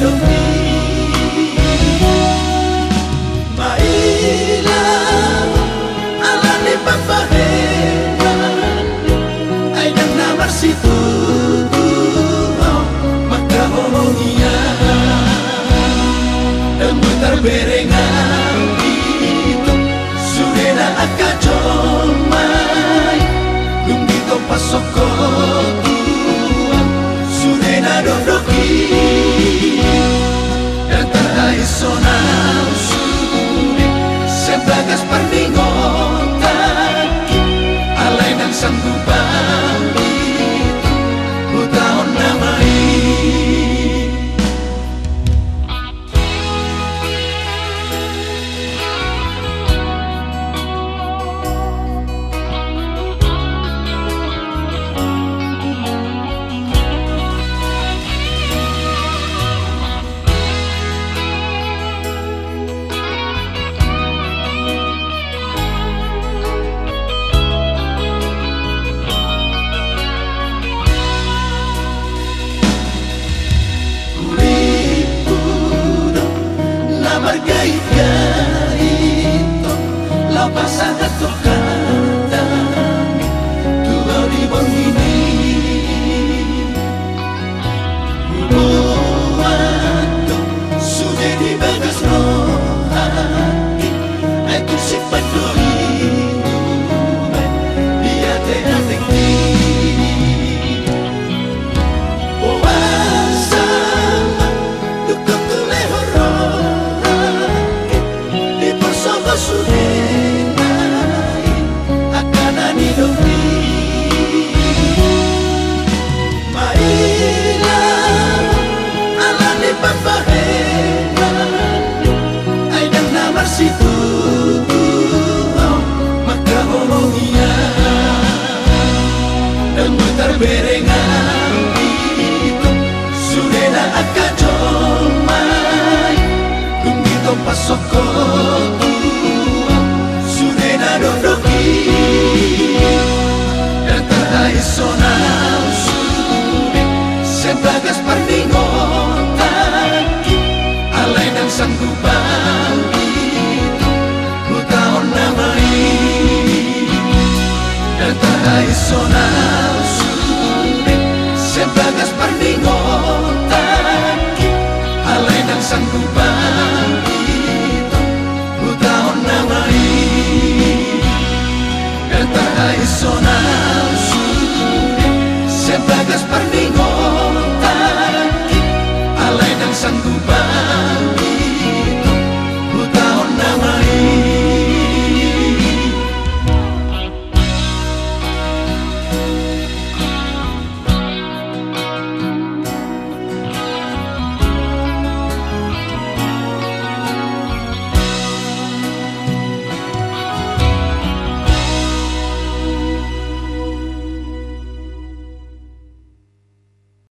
hidupnya mailah ala ni papaheran ay nang namar situ maka homonia dan mutar berengan itu surena akajomai gum dito pasoko surena dodoki dan tarai sonau suri sebagas pardingotaki alay ng sanggubang itu butaon namai. Margait-gaito lau pasada tocada tuwa ribon ini buat sudah di bagas rohani itu si peduli dia teatek di sama dukuk tulehoro sudenai akanan hidupnya mailah ala ni papaheran ay nang namar situ maka homonia dan mutar berengan itu surena akajomai gum dito pasoko dodoki dan tarai sonau suri sebagas pardingotaki alay ng sanggubang itu butaon namai dan tarai sonau suri sebagas pardingotaki alay ng sanggubang itu butaon namai. Sono